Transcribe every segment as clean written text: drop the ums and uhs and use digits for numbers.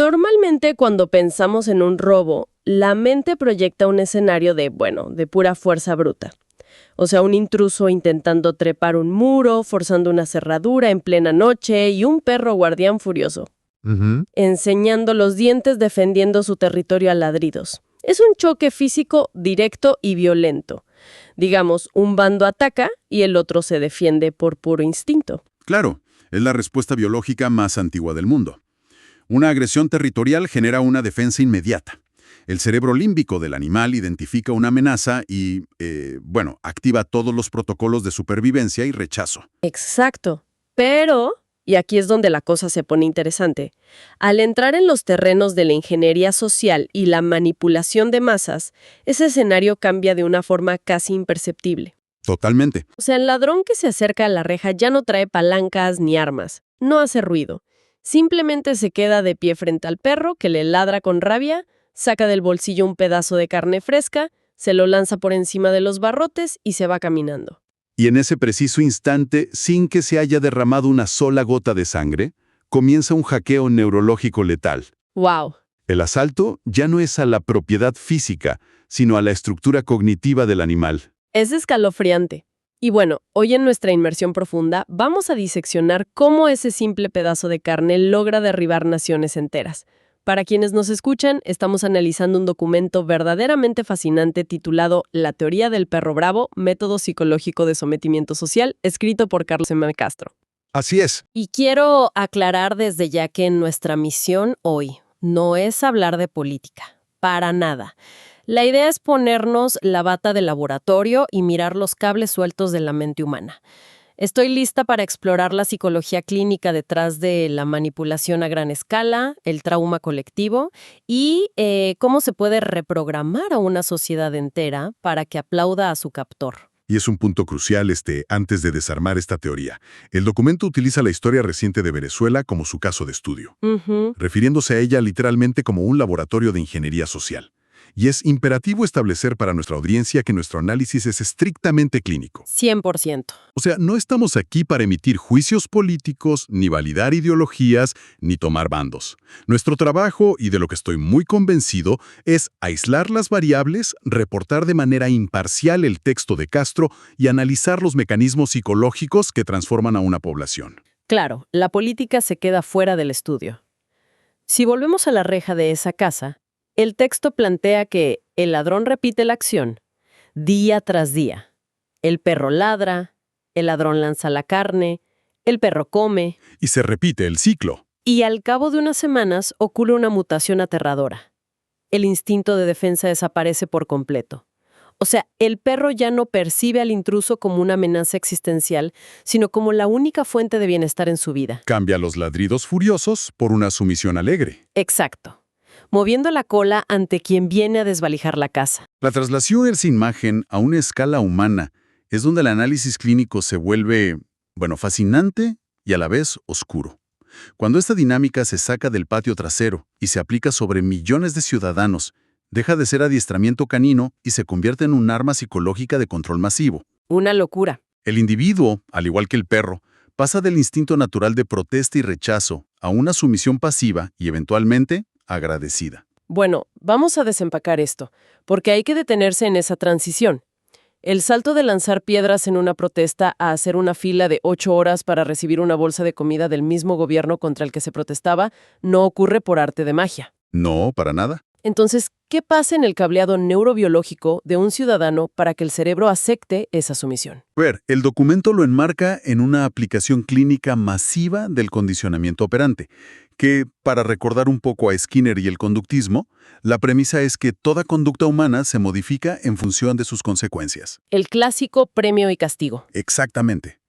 Normalmente cuando pensamos en un robo, la mente proyecta un escenario de pura fuerza bruta. O sea, un intruso intentando trepar un muro, forzando una cerradura en plena noche y un perro guardián furioso, Ujú. enseñando los dientes defendiendo su territorio a ladridos. Es un choque físico directo y violento. Digamos, un bando ataca y el otro se defiende por puro instinto. Claro, es la respuesta biológica más antigua del mundo. Una agresión territorial genera una defensa inmediata. El cerebro límbico del animal identifica una amenaza y, activa todos los protocolos de supervivencia y rechazo. Exacto. Pero, y aquí es donde la cosa se pone interesante, al entrar en los terrenos de la ingeniería social y la manipulación de masas, ese escenario cambia de una forma casi imperceptible. Totalmente. O sea, el ladrón que se acerca a la reja ya no trae palancas ni armas, no hace ruido. Simplemente se queda de pie frente al perro que le ladra con rabia, saca del bolsillo un pedazo de carne fresca, se lo lanza por encima de los barrotes y se va caminando. Y en ese preciso instante, sin que se haya derramado una sola gota de sangre, comienza un hackeo neurológico letal. ¡Wow! El asalto ya no es a la propiedad física, sino a la estructura cognitiva del animal. Es escalofriante. Y bueno, hoy en nuestra inmersión profunda vamos a diseccionar cómo ese simple pedazo de carne logra derribar naciones enteras. Para quienes nos escuchan, estamos analizando un documento verdaderamente fascinante titulado La teoría del perro bravo, método psicológico de sometimiento social, escrito por Carlos M. Castro. Así es. Y quiero aclarar desde ya que nuestra misión hoy no es hablar de política, para nada. La idea es ponernos la bata de laboratorio y mirar los cables sueltos de la mente humana. Estoy lista para explorar la psicología clínica detrás de la manipulación a gran escala, el trauma colectivo y cómo se puede reprogramar a una sociedad entera para que aplauda a su captor. Y es un punto crucial antes de desarmar esta teoría. El documento utiliza la historia reciente de Venezuela como su caso de estudio, refiriéndose a ella literalmente como un laboratorio de ingeniería social. Y es imperativo establecer para nuestra audiencia que nuestro análisis es estrictamente clínico. 100%. O sea, no estamos aquí para emitir juicios políticos, ni validar ideologías, ni tomar bandos. Nuestro trabajo, y de lo que estoy muy convencido, es aislar las variables, reportar de manera imparcial el texto de Castro y analizar los mecanismos psicológicos que transforman a una población. Claro, la política se queda fuera del estudio. Si volvemos a la reja de esa casa, el texto plantea que el ladrón repite la acción día tras día. El perro ladra, el ladrón lanza la carne, el perro come. Y se repite el ciclo. Y al cabo de unas semanas ocurre una mutación aterradora. El instinto de defensa desaparece por completo. O sea, el perro ya no percibe al intruso como una amenaza existencial, sino como la única fuente de bienestar en su vida. Cambia los ladridos furiosos por una sumisión alegre. Exacto. Moviendo la cola ante quien viene a desvalijar la casa. La traslación de esa imagen a una escala humana es donde el análisis clínico se vuelve, fascinante y a la vez oscuro. Cuando esta dinámica se saca del patio trasero y se aplica sobre millones de ciudadanos, deja de ser adiestramiento canino y se convierte en un arma psicológica de control masivo. Una locura. El individuo, al igual que el perro, pasa del instinto natural de protesta y rechazo a una sumisión pasiva y, eventualmente, agradecida. Bueno, vamos a desempacar esto, porque hay que detenerse en esa transición. El salto de lanzar piedras en una protesta a hacer una fila de 8 horas para recibir una bolsa de comida del mismo gobierno contra el que se protestaba no ocurre por arte de magia. No, para nada. Entonces, ¿qué pasa en el cableado neurobiológico de un ciudadano para que el cerebro acepte esa sumisión? El documento lo enmarca en una aplicación clínica masiva del condicionamiento operante, que, para recordar un poco a Skinner y el conductismo, la premisa es que toda conducta humana se modifica en función de sus consecuencias. El clásico premio y castigo. Exactamente.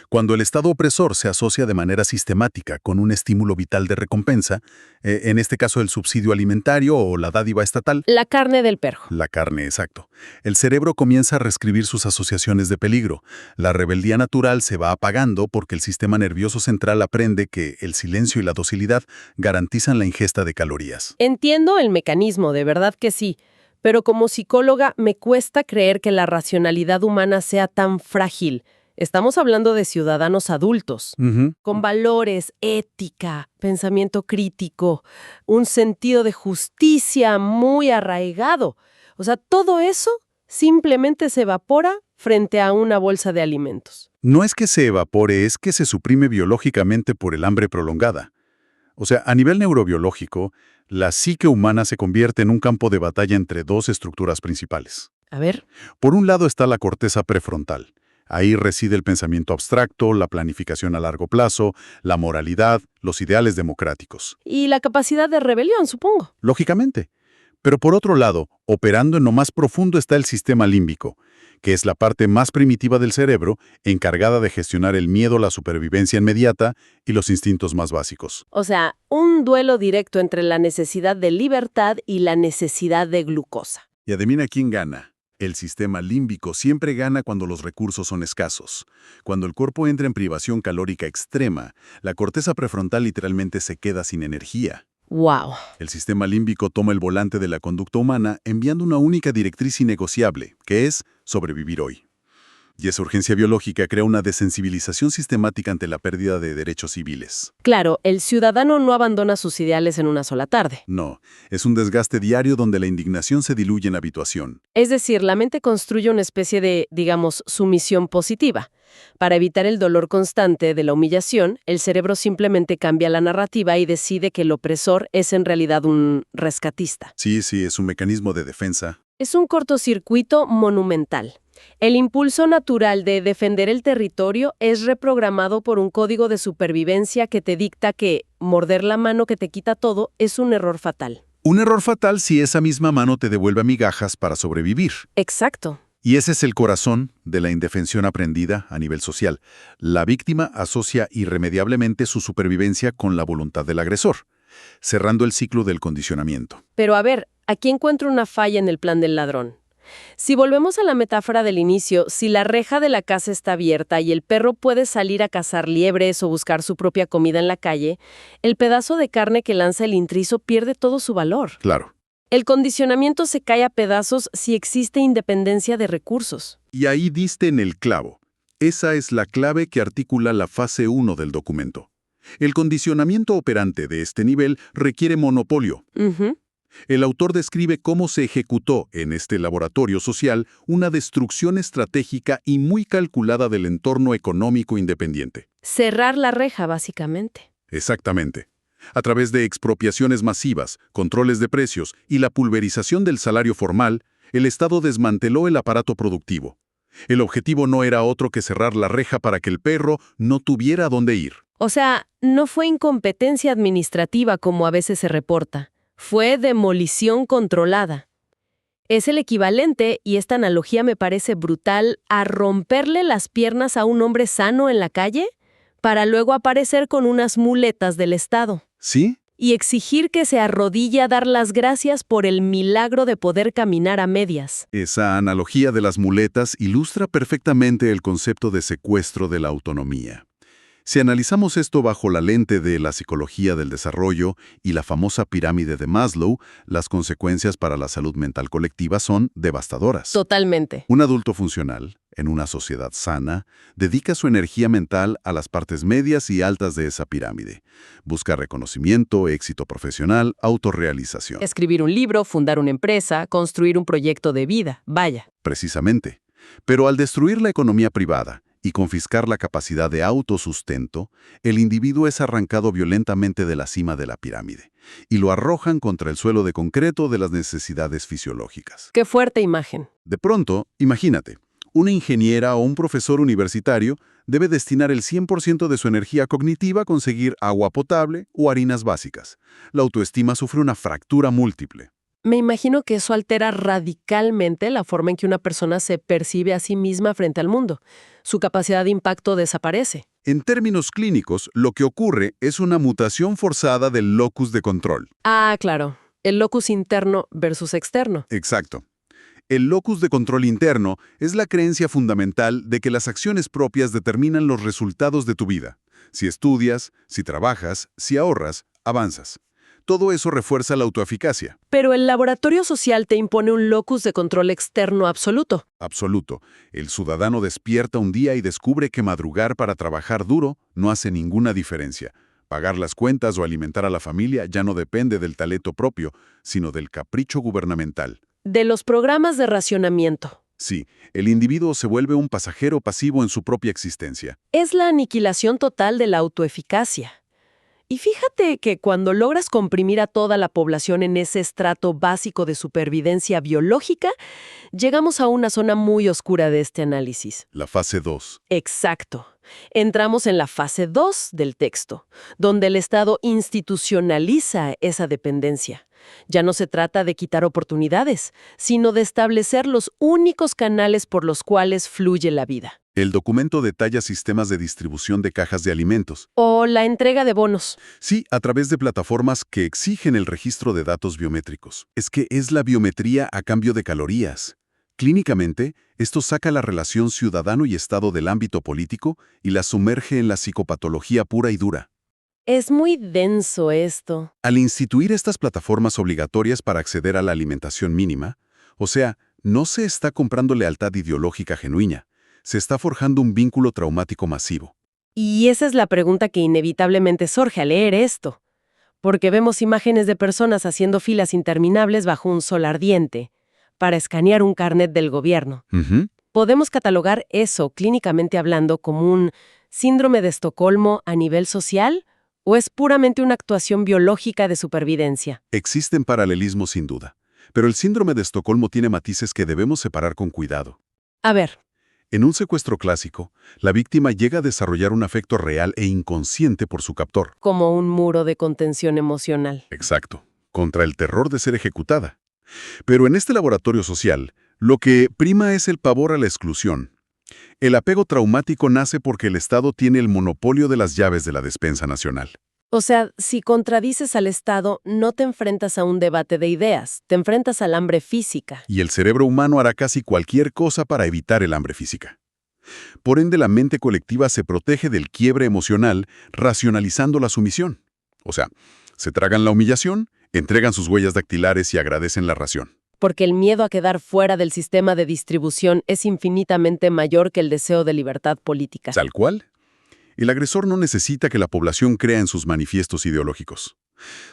Cuando el Estado opresor se asocia de manera sistemática con un estímulo vital de recompensa, en este caso el subsidio alimentario o la dádiva estatal. La carne del perro. La carne, exacto. El cerebro comienza a reescribir sus asociaciones de peligro. La rebeldía natural se va apagando porque el sistema nervioso central aprende que el silencio y la docilidad garantizan la ingesta de calorías. Entiendo el mecanismo, de verdad que sí. Pero como psicóloga me cuesta creer que la racionalidad humana sea tan frágil. Estamos hablando de ciudadanos adultos, Ujú. con valores, ética, pensamiento crítico, un sentido de justicia muy arraigado. O sea, todo eso simplemente se evapora frente a una bolsa de alimentos. No es que se evapore, es que se suprime biológicamente por el hambre prolongada. O sea, a nivel neurobiológico, la psique humana se convierte en un campo de batalla entre dos estructuras principales. A ver, Por un lado está la corteza prefrontal. Ahí reside el pensamiento abstracto, la planificación a largo plazo, la moralidad, los ideales democráticos. y la capacidad de rebelión, supongo. Lógicamente. Pero por otro lado, operando en lo más profundo está el sistema límbico, que es la parte más primitiva del cerebro, encargada de gestionar el miedo, la supervivencia inmediata y los instintos más básicos. O sea, un duelo directo entre la necesidad de libertad y la necesidad de glucosa. Y adivina quién gana. El sistema límbico siempre gana cuando los recursos son escasos. Cuando el cuerpo entra en privación calórica extrema, la corteza prefrontal literalmente se queda sin energía. ¡Wow! El sistema límbico toma el volante de la conducta humana enviando una única directriz innegociable, que es sobrevivir hoy. Y esa urgencia biológica crea una desensibilización sistemática ante la pérdida de derechos civiles. Claro, el ciudadano no abandona sus ideales en una sola tarde. No, es un desgaste diario donde la indignación se diluye en habituación. Es decir, la mente construye una especie de, digamos, sumisión positiva. Para evitar el dolor constante de la humillación, el cerebro simplemente cambia la narrativa y decide que el opresor es en realidad un rescatista. Sí, es un mecanismo de defensa. Es un cortocircuito monumental. El impulso natural de defender el territorio es reprogramado por un código de supervivencia que te dicta que morder la mano que te quita todo es un error fatal. Un error fatal si esa misma mano te devuelve migajas para sobrevivir. Exacto. Y ese es el corazón de la indefensión aprendida a nivel social. La víctima asocia irremediablemente su supervivencia con la voluntad del agresor, cerrando el ciclo del condicionamiento. Pero a ver, aquí encuentro una falla en el plan del ladrón. Si volvemos a la metáfora del inicio, si la reja de la casa está abierta y el perro puede salir a cazar liebres o buscar su propia comida en la calle, el pedazo de carne que lanza el intruso pierde todo su valor. Claro. El condicionamiento se cae a pedazos si existe independencia de recursos. Y ahí diste en el clavo. Esa es la clave que articula la fase 1 del documento. El condicionamiento operante de este nivel requiere monopolio. Ujú. El autor describe cómo se ejecutó en este laboratorio social una destrucción estratégica y muy calculada del entorno económico independiente. Cerrar la reja, básicamente. Exactamente. A través de expropiaciones masivas, controles de precios y la pulverización del salario formal, el Estado desmanteló el aparato productivo. El objetivo no era otro que cerrar la reja para que el perro no tuviera a dónde ir. O sea, no fue incompetencia administrativa como a veces se reporta. Fue demolición controlada. Es el equivalente, y esta analogía me parece brutal, a romperle las piernas a un hombre sano en la calle para luego aparecer con unas muletas del Estado ¿Sí? y exigir que se arrodille a dar las gracias por el milagro de poder caminar a medias. Esa analogía de las muletas ilustra perfectamente el concepto de secuestro de la autonomía. Si analizamos esto bajo la lente de la psicología del desarrollo y la famosa pirámide de Maslow, las consecuencias para la salud mental colectiva son devastadoras. Totalmente. Un adulto funcional, en una sociedad sana, dedica su energía mental a las partes medias y altas de esa pirámide. Busca reconocimiento, éxito profesional, autorrealización. Escribir un libro, fundar una empresa, construir un proyecto de vida, vaya. Precisamente. Pero al destruir la economía privada y confiscar la capacidad de autosustento, el individuo es arrancado violentamente de la cima de la pirámide y lo arrojan contra el suelo de concreto de las necesidades fisiológicas. Qué fuerte imagen. De pronto, imagínate, una ingeniera o un profesor universitario debe destinar el 100% de su energía cognitiva a conseguir agua potable o harinas básicas. La autoestima sufre una fractura múltiple. Me imagino que eso altera radicalmente la forma en que una persona se percibe a sí misma frente al mundo. Su capacidad de impacto desaparece. En términos clínicos, lo que ocurre es una mutación forzada del locus de control. Ah, claro. El locus interno versus externo. Exacto. El locus de control interno es la creencia fundamental de que las acciones propias determinan los resultados de tu vida. Si estudias, si trabajas, si ahorras, avanzas. todo eso refuerza la autoeficacia. Pero el laboratorio social te impone un locus de control externo absoluto. Absoluto. El ciudadano despierta un día y descubre que madrugar para trabajar duro no hace ninguna diferencia. Pagar las cuentas o alimentar a la familia ya no depende del talento propio, sino del capricho gubernamental. De los programas de racionamiento. Sí, el individuo se vuelve un pasajero pasivo en su propia existencia. Es la aniquilación total de la autoeficacia. Y fíjate que cuando logras comprimir a toda la población en ese estrato básico de supervivencia biológica, llegamos a una zona muy oscura de este análisis. La fase 2. Exacto. Entramos en la fase 2 del texto, donde el Estado institucionaliza esa dependencia. Ya no se trata de quitar oportunidades, sino de establecer los únicos canales por los cuales fluye la vida. El documento detalla sistemas de distribución de cajas de alimentos. O la entrega de bonos. Sí, a través de plataformas que exigen el registro de datos biométricos. Es que es la biometría a cambio de calorías. Clínicamente, esto saca la relación ciudadano y Estado del ámbito político y la sumerge en la psicopatología pura y dura. Es muy denso esto. Al instituir estas plataformas obligatorias para acceder a la alimentación mínima, o sea, no se está comprando lealtad ideológica genuina, se está forjando un vínculo traumático masivo. Y esa es la pregunta que inevitablemente surge al leer esto. Porque vemos imágenes de personas haciendo filas interminables bajo un sol ardiente para escanear un carnet del gobierno. ¿Podemos catalogar eso, clínicamente hablando, como un síndrome de Estocolmo a nivel social? ¿O es puramente una actuación biológica de supervivencia? Existen paralelismos sin duda, pero el síndrome de Estocolmo tiene matices que debemos separar con cuidado. A ver. En un secuestro clásico, la víctima llega a desarrollar un afecto real e inconsciente por su captor. Como un muro de contención emocional. Exacto, contra el terror de ser ejecutada. Pero en este laboratorio social, lo que prima es el pavor a la exclusión. El apego traumático nace porque el Estado tiene el monopolio de las llaves de la despensa nacional. O sea, si contradices al Estado, no te enfrentas a un debate de ideas, te enfrentas al hambre física. Y el cerebro humano hará casi cualquier cosa para evitar el hambre física. Por ende, la mente colectiva se protege del quiebre emocional racionalizando la sumisión. O sea, se tragan la humillación, entregan sus huellas dactilares y agradecen la ración. Porque el miedo a quedar fuera del sistema de distribución es infinitamente mayor que el deseo de libertad política. ¿Tal cual? El agresor no necesita que la población crea en sus manifiestos ideológicos.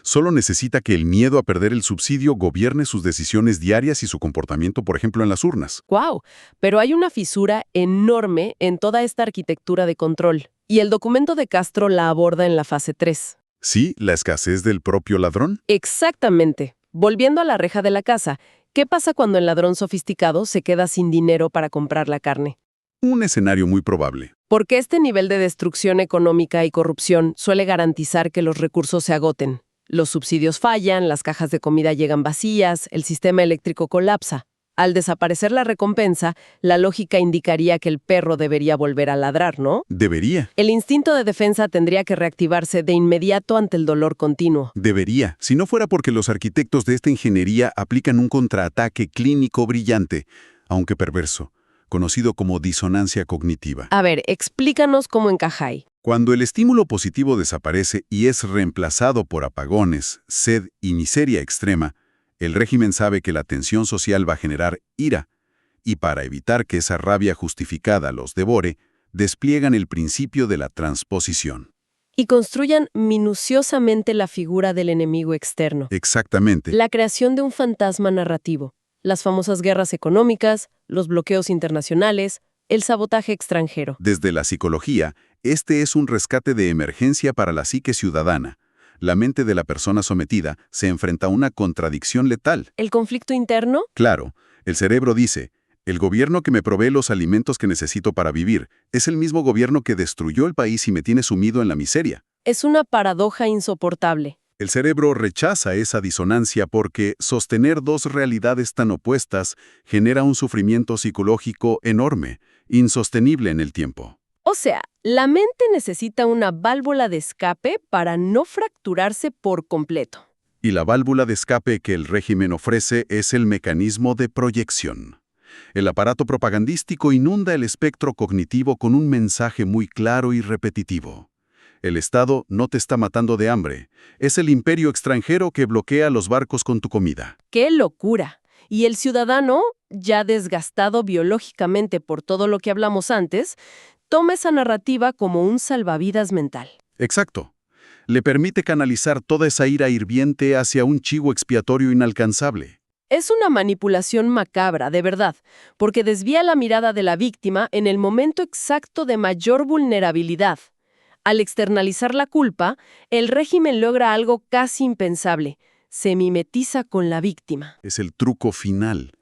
Solo necesita que el miedo a perder el subsidio gobierne sus decisiones diarias y su comportamiento, por ejemplo, en las urnas. ¡Guau! Pero hay una fisura enorme en toda esta arquitectura de control. Y el documento de Castro la aborda en la fase 3. ¿Sí? ¿La escasez del propio ladrón? Exactamente. Volviendo a la reja de la casa, ¿qué pasa cuando el ladrón sofisticado se queda sin dinero para comprar la carne? Un escenario muy probable. Porque este nivel de destrucción económica y corrupción suele garantizar que los recursos se agoten. Los subsidios fallan, las cajas de comida llegan vacías, el sistema eléctrico colapsa. Al desaparecer la recompensa, la lógica indicaría que el perro debería volver a ladrar, ¿no? Debería. El instinto de defensa tendría que reactivarse de inmediato ante el dolor continuo. Debería, si no fuera porque los arquitectos de esta ingeniería aplican un contraataque clínico brillante, aunque perverso, conocido como disonancia cognitiva. A ver, explícanos cómo encaja ahí. Cuando el estímulo positivo desaparece y es reemplazado por apagones, sed y miseria extrema, el régimen sabe que la tensión social va a generar ira, y para evitar que esa rabia justificada los devore, despliegan el principio de la transposición. Y construyan minuciosamente la figura del enemigo externo. Exactamente. La creación de un fantasma narrativo. Las famosas guerras económicas, los bloqueos internacionales, el sabotaje extranjero. Desde la psicología, este es un rescate de emergencia para la psique ciudadana. La mente de la persona sometida se enfrenta a una contradicción letal. ¿El conflicto interno? Claro, el cerebro dice, el gobierno que me provee los alimentos que necesito para vivir es el mismo gobierno que destruyó el país y me tiene sumido en la miseria. Es una paradoja insoportable. El cerebro rechaza esa disonancia porque sostener dos realidades tan opuestas genera un sufrimiento psicológico enorme, insostenible en el tiempo. O sea, la mente necesita una válvula de escape para no fracturarse por completo. Y la válvula de escape que el régimen ofrece es el mecanismo de proyección. El aparato propagandístico inunda el espectro cognitivo con un mensaje muy claro y repetitivo. El Estado no te está matando de hambre. Es el imperio extranjero que bloquea los barcos con tu comida. ¡Qué locura! Y el ciudadano, ya desgastado biológicamente por todo lo que hablamos antes, toma esa narrativa como un salvavidas mental. Exacto. Le permite canalizar toda esa ira hirviente hacia un chivo expiatorio inalcanzable. Es una manipulación macabra, de verdad, porque desvía la mirada de la víctima en el momento exacto de mayor vulnerabilidad. Al externalizar la culpa, el régimen logra algo casi impensable: se mimetiza con la víctima. Es el truco final.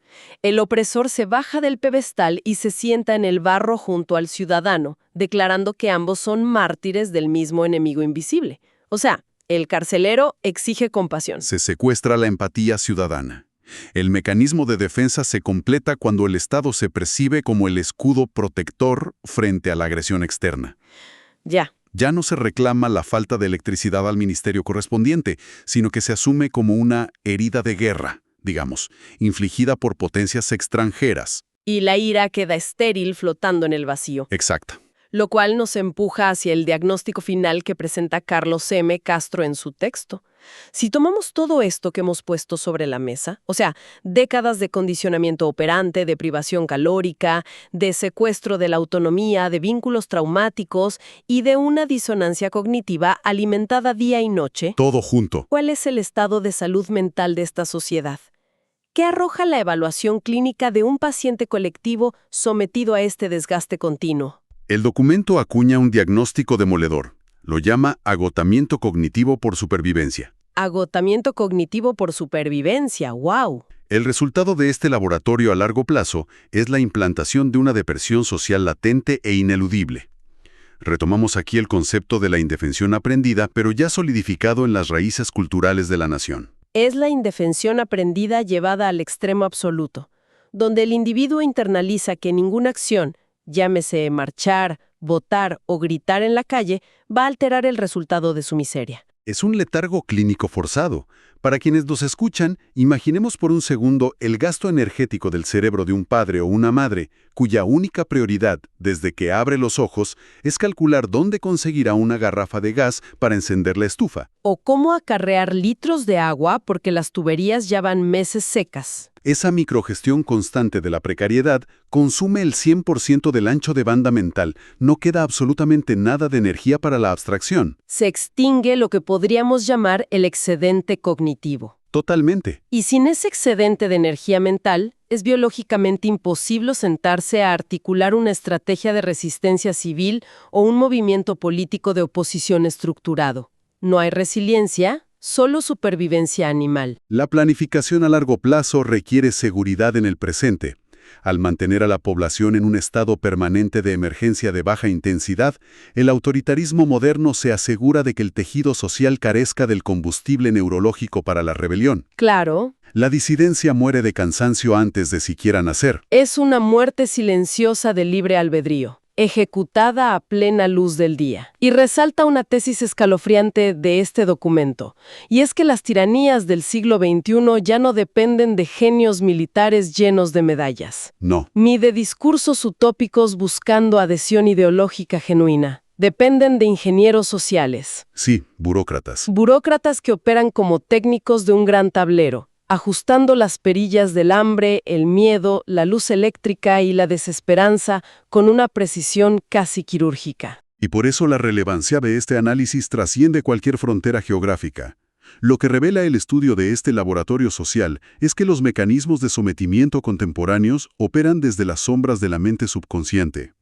El opresor se baja del pedestal y se sienta en el barro junto al ciudadano, declarando que ambos son mártires del mismo enemigo invisible. O sea, el carcelero exige compasión. Se secuestra la empatía ciudadana. El mecanismo de defensa se completa cuando el Estado se percibe como el escudo protector frente a la agresión externa. Ya. Ya no se reclama la falta de electricidad al ministerio correspondiente, sino que se asume como una herida de guerra, digamos, infligida por potencias extranjeras. Y la ira queda estéril flotando en el vacío. Exacta. Lo cual nos empuja hacia el diagnóstico final que presenta Carlos M. Castro en su texto. Si tomamos todo esto que hemos puesto sobre la mesa, o sea, décadas de condicionamiento operante, de privación calórica, de secuestro de la autonomía, de vínculos traumáticos y de una disonancia cognitiva alimentada día y noche, Todo junto. ¿cuál es el estado de salud mental de esta sociedad? ¿Qué arroja la evaluación clínica de un paciente colectivo sometido a este desgaste continuo? El documento acuña un diagnóstico demoledor. Lo llama agotamiento cognitivo por supervivencia. Agotamiento cognitivo por supervivencia, ¡wow! El resultado de este laboratorio a largo plazo es la implantación de una depresión social latente e ineludible. Retomamos aquí el concepto de la indefensión aprendida, pero ya solidificado en las raíces culturales de la nación. Es la indefensión aprendida llevada al extremo absoluto, donde el individuo internaliza que ninguna acción, llámese marchar, votar o gritar en la calle, va a alterar el resultado de su miseria. Es un letargo clínico forzado. Para quienes nos escuchan, imaginemos por un segundo el gasto energético del cerebro de un padre o una madre, cuya única prioridad, desde que abre los ojos, es calcular dónde conseguirá una garrafa de gas para encender la estufa. O cómo acarrear litros de agua porque las tuberías ya van meses secas. Esa microgestión constante de la precariedad consume el 100% del ancho de banda mental. No queda absolutamente nada de energía para la abstracción. Se extingue lo que podríamos llamar el excedente cognitivo. Totalmente. Y sin ese excedente de energía mental, es biológicamente imposible sentarse a articular una estrategia de resistencia civil o un movimiento político de oposición estructurado. No hay resiliencia, solo supervivencia animal. La planificación a largo plazo requiere seguridad en el presente. Al mantener a la población en un estado permanente de emergencia de baja intensidad, el autoritarismo moderno se asegura de que el tejido social carezca del combustible neurológico para la rebelión. Claro. La disidencia muere de cansancio antes de siquiera nacer. Es una muerte silenciosa de libre albedrío, ejecutada a plena luz del día. Y resalta una tesis escalofriante de este documento, y es que las tiranías del siglo XXI ya no dependen de genios militares llenos de medallas, No. ni de discursos utópicos buscando adhesión ideológica genuina. Dependen de ingenieros sociales. Sí, burócratas. Burócratas que operan como técnicos de un gran tablero, ajustando las perillas del hambre, el miedo, la luz eléctrica y la desesperanza con una precisión casi quirúrgica. Y por eso la relevancia de este análisis trasciende cualquier frontera geográfica. Lo que revela el estudio de este laboratorio social es que los mecanismos de sometimiento contemporáneos operan desde las sombras de la mente subconsciente.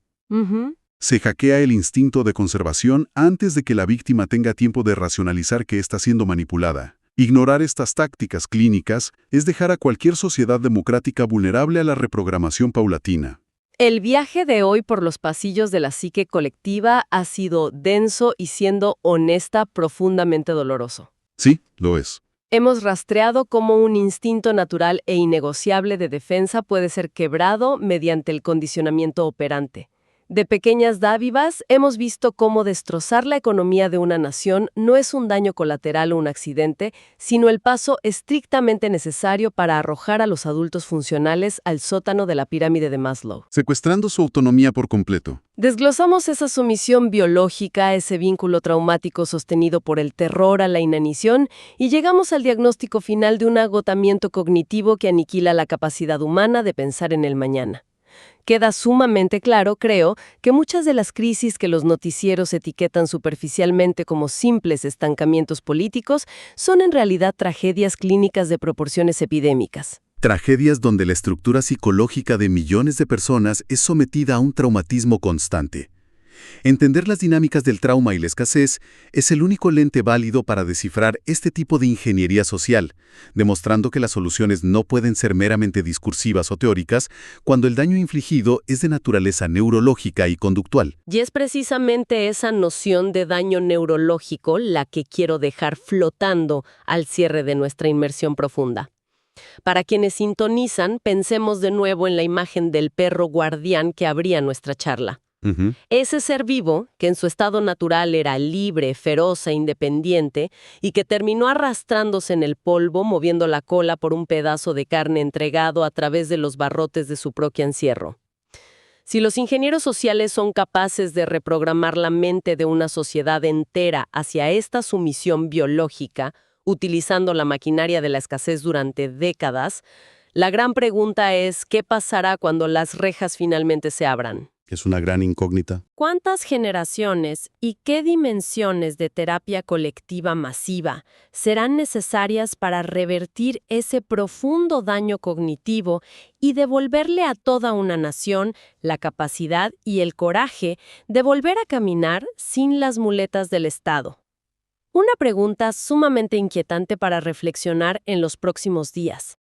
Se hackea el instinto de conservación antes de que la víctima tenga tiempo de racionalizar que está siendo manipulada. Ignorar estas tácticas clínicas es dejar a cualquier sociedad democrática vulnerable a la reprogramación paulatina. El viaje de hoy por los pasillos de la psique colectiva ha sido denso y, siendo honesta, profundamente doloroso. Sí, lo es. Hemos rastreado cómo un instinto natural e innegociable de defensa puede ser quebrado mediante el condicionamiento operante. De pequeñas dádivas, hemos visto cómo destrozar la economía de una nación no es un daño colateral o un accidente, sino el paso estrictamente necesario para arrojar a los adultos funcionales al sótano de la pirámide de Maslow. Secuestrando su autonomía por completo. Desglosamos esa sumisión biológica, ese vínculo traumático sostenido por el terror a la inanición, y llegamos al diagnóstico final de un agotamiento cognitivo que aniquila la capacidad humana de pensar en el mañana. Queda sumamente claro, creo, que muchas de las crisis que los noticieros etiquetan superficialmente como simples estancamientos políticos son en realidad tragedias clínicas de proporciones epidémicas. Tragedias donde la estructura psicológica de millones de personas es sometida a un traumatismo constante. Entender las dinámicas del trauma y la escasez es el único lente válido para descifrar este tipo de ingeniería social, demostrando que las soluciones no pueden ser meramente discursivas o teóricas cuando el daño infligido es de naturaleza neurológica y conductual. Y es precisamente esa noción de daño neurológico la que quiero dejar flotando al cierre de nuestra inmersión profunda. Para quienes sintonizan, pensemos de nuevo en la imagen del perro guardián que abría nuestra charla. Ese ser vivo, que en su estado natural era libre, feroz e independiente, y que terminó arrastrándose en el polvo, moviendo la cola por un pedazo de carne entregado a través de los barrotes de su propio encierro. Si los ingenieros sociales son capaces de reprogramar la mente de una sociedad entera hacia esta sumisión biológica, utilizando la maquinaria de la escasez durante décadas, la gran pregunta es, ¿qué pasará cuando las rejas finalmente se abran? Es una gran incógnita. ¿Cuántas generaciones y qué dimensiones de terapia colectiva masiva serán necesarias para revertir ese profundo daño cognitivo y devolverle a toda una nación la capacidad y el coraje de volver a caminar sin las muletas del Estado? Una pregunta sumamente inquietante para reflexionar en los próximos días.